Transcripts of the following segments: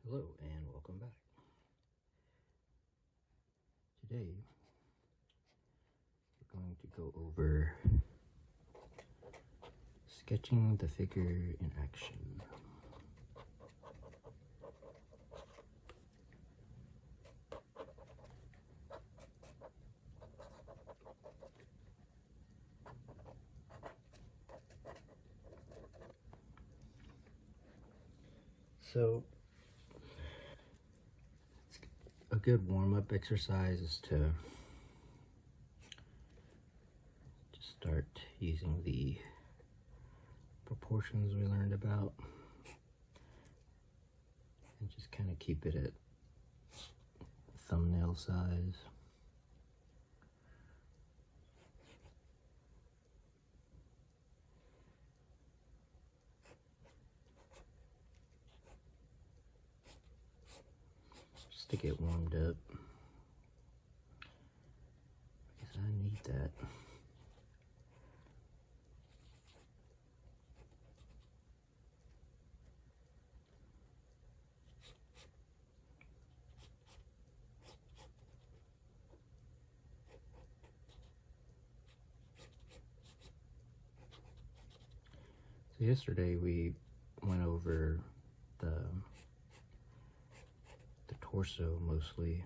Hello and welcome back. Today we're going to go over sketching the figure in action. So a good warm-up exercise is to just start using the proportions we learned about and just kind of keep it at thumbnail size. Just to get warmed up, because I need that. So yesterday we went over the torso mostly.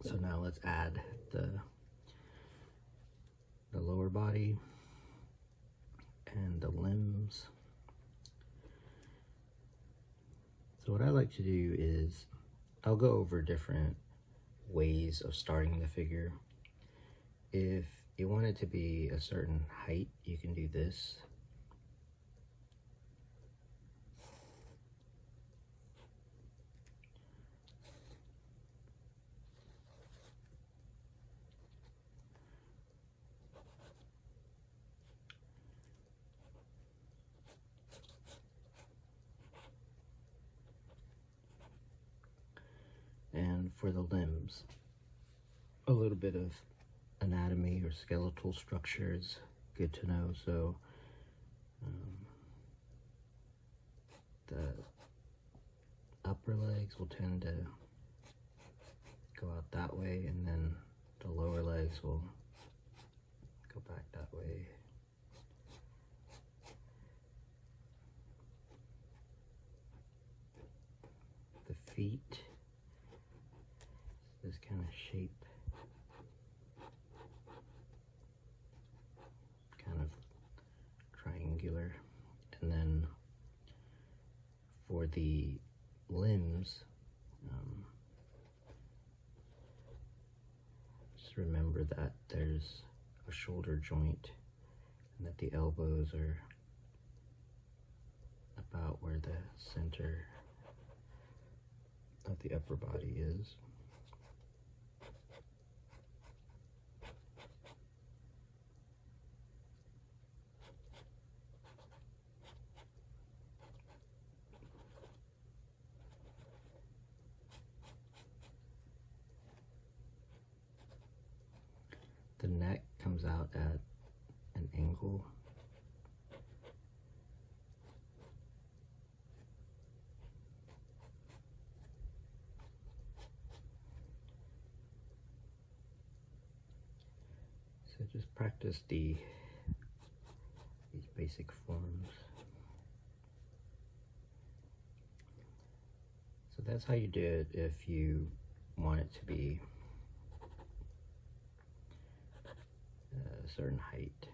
So now let's add the lower body and the limbs. So what I like to do is I'll go over different ways of starting the figure. If you want it to be a certain height, you can do this. And for the limbs, a little bit of anatomy or skeletal structure is good to know. So the upper legs will tend to go out that way, and then the lower legs will go back that way. The feet, this kind of shape, kind of triangular. And then for the limbs, just remember that there's a shoulder joint and that the elbows are about where the center of the upper body is. The neck comes out at an angle. So just practice these basic forms. So that's how you do it if you want it to be a certain height.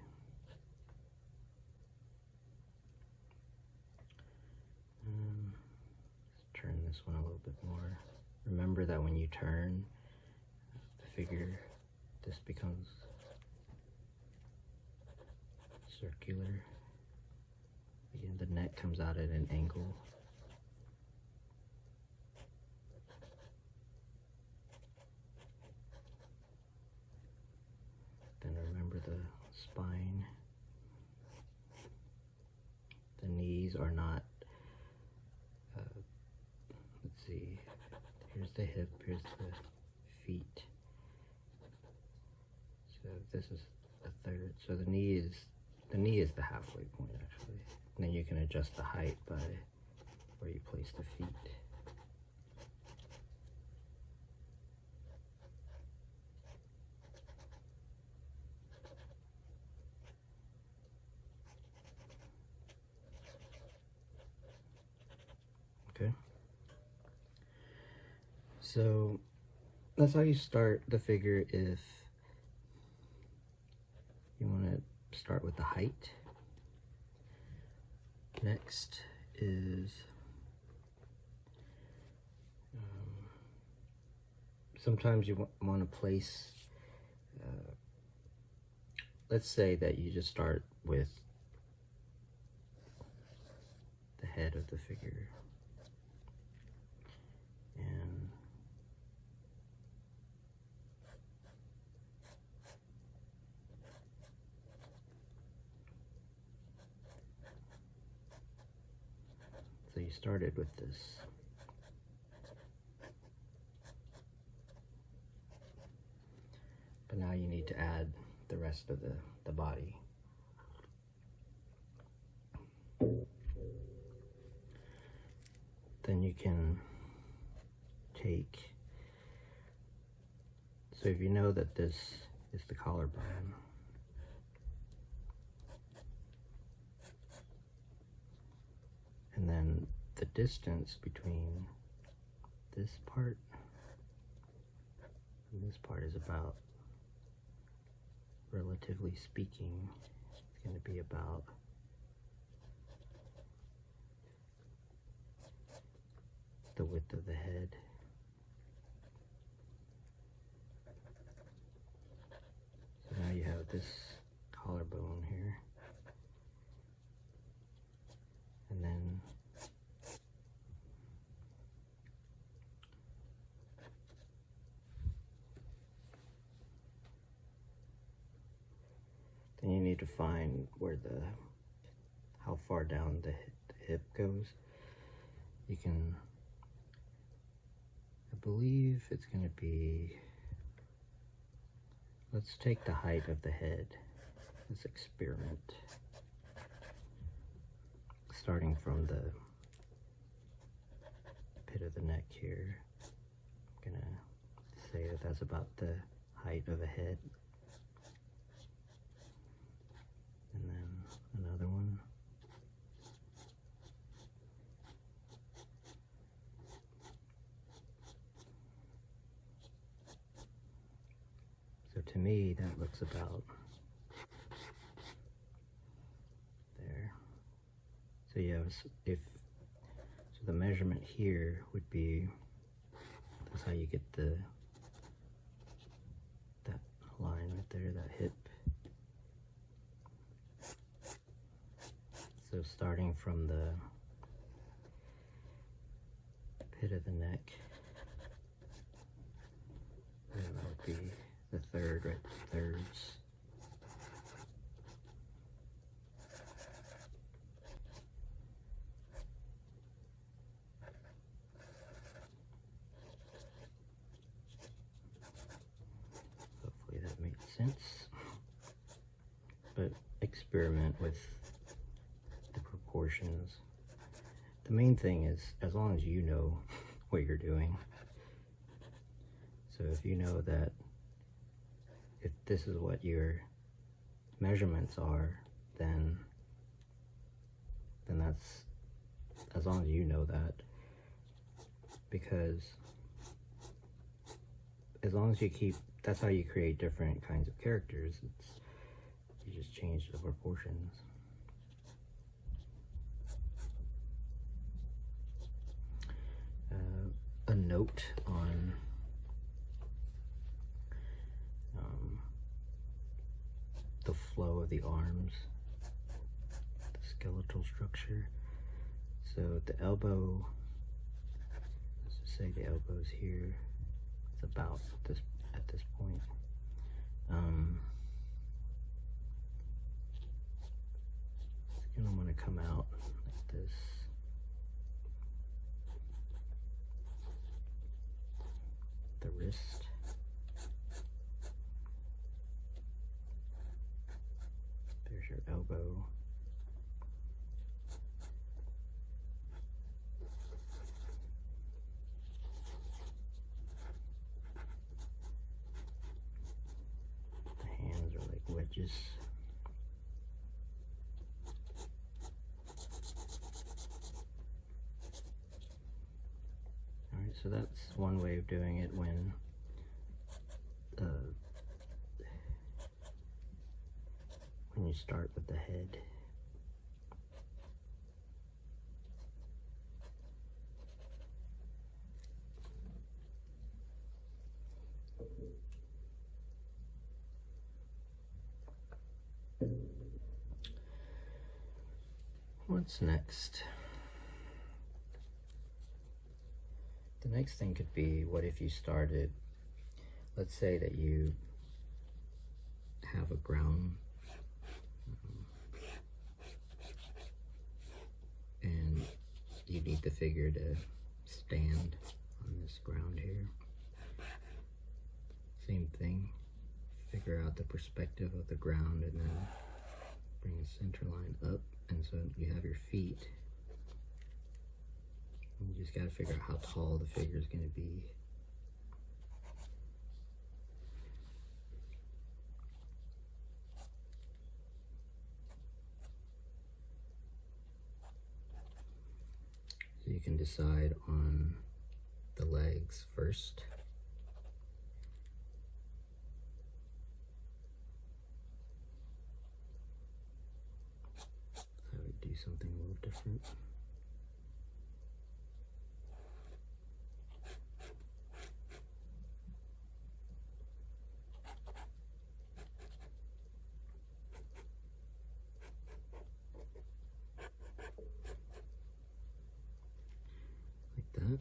Let's turn this one a little bit more. Remember that when you turn the figure, this becomes circular. Again, the neck comes out at an angle. Then remember the spine. The knees are not, let's see, here's the hip, here's the feet. So this is a third. So the knee is The knee is the halfway point, actually. And then you can adjust the height by where you place the feet. Okay. So that's how you start the figure if you want to start with the height. Next is sometimes you want to place, let's say that you just start with the head of the figure. And so you started with this. But now you need to add the rest of the body. Then you can take, so if you know that this is the collarbone, and then the distance between this part and this part is about, relatively speaking, it's going to be about the width of the head. So now you have this collarbone here, and then you need to find where how far down the hip goes. You can, I believe it's going to be, let's take the height of the head. Let's experiment. Starting from the pit of the neck here, I'm going to say that that's about the height of a head. And then another one. So to me, that looks about there. So yeah, so the measurement here would be, that's how you get that line right there, that hip. So starting from the pit of the neck, that would be the third, right? Thirds. Hopefully that made sense. But experiment with the proportions. The main thing is, as long as you know what you're doing. So if you know that if this is what your measurements are, then that's, as long as you know that, because as long as you keep, that's how you create different kinds of characters. You just change the proportions. A note on the flow of the arms, the skeletal structure. So the elbow, let's just say the elbow's here. It's about this at this point. It's gonna want to come out like this. The wrist. There's your elbow. bow. The hands are like wedges. Alright, so that's one way of doing it when you start with the head. What's next? The next thing could be, what if you started, let's say that you have a ground and you need the figure to stand on this ground here. Same thing, figure out the perspective of the ground and then bring the center line up, and so you have your feet. You just got to figure out how tall the figure is going to be. So you can decide on the legs first. I would do something a little different. Like that.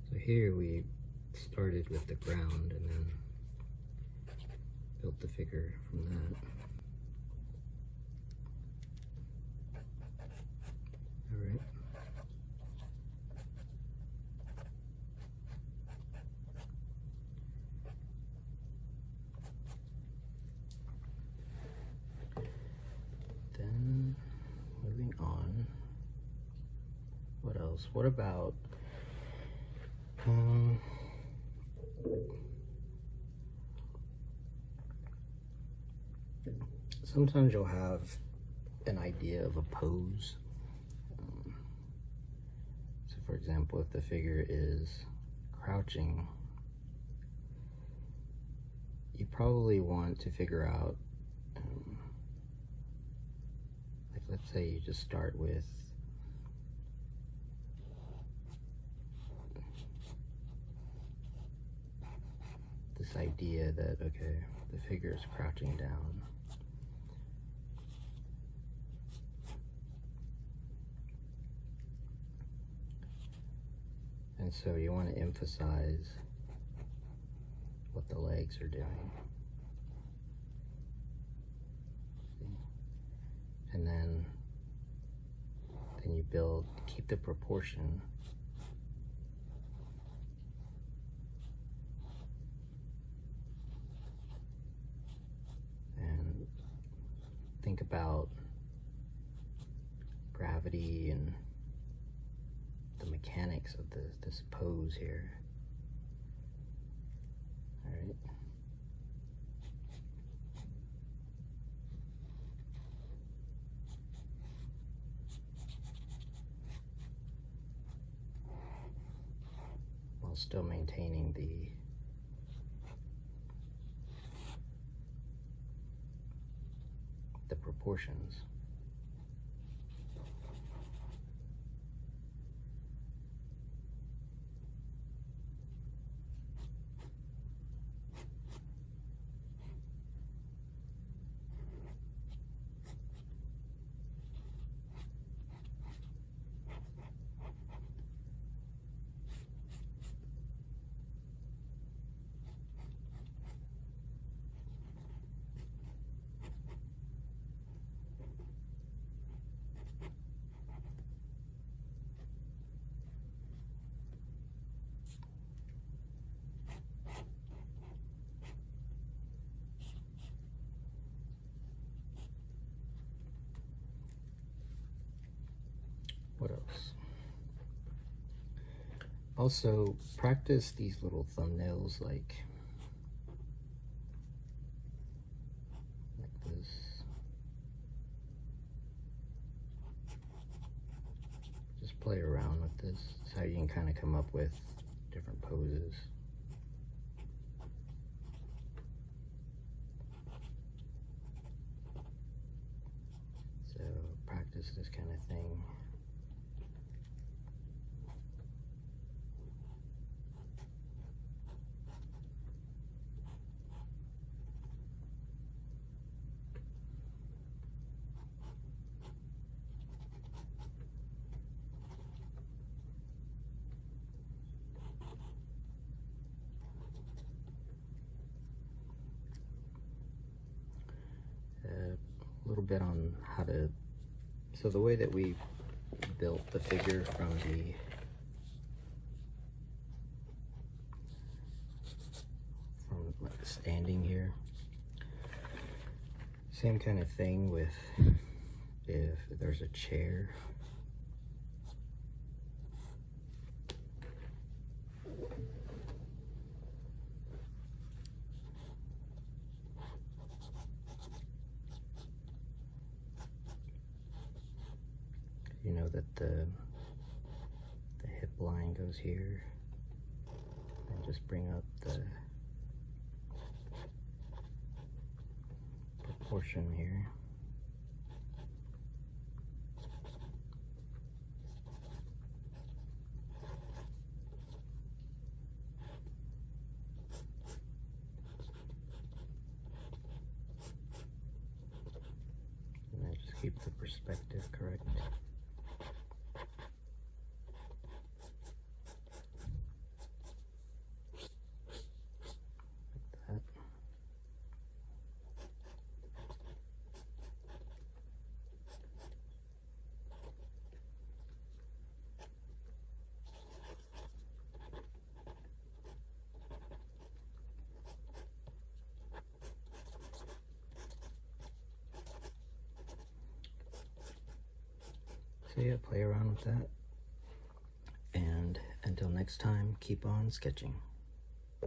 So here we started with the ground and then built the figure from that. Alright. Then moving on. What else? What about sometimes you'll have an idea of a pose. So for example, if the figure is crouching, you probably want to figure out, like let's say you just start with this idea that, okay, the figure is crouching down. And so you want to emphasize what the legs are doing. And then you keep the proportion. And think about gravity and the mechanics of this pose here. All right. While still maintaining the proportions. Also, practice these little thumbnails like this. Just play around with this. It's how you can kind of come up with different poses. So practice this kind of thing. A little bit on how to, so the way that we built the figure from like standing here, same kind of thing with if there's a chair. You know that the hip line goes here, and just bring up the proportion here. And then just keep the perspective correct. So yeah, play around with that. And until next time, keep on sketching.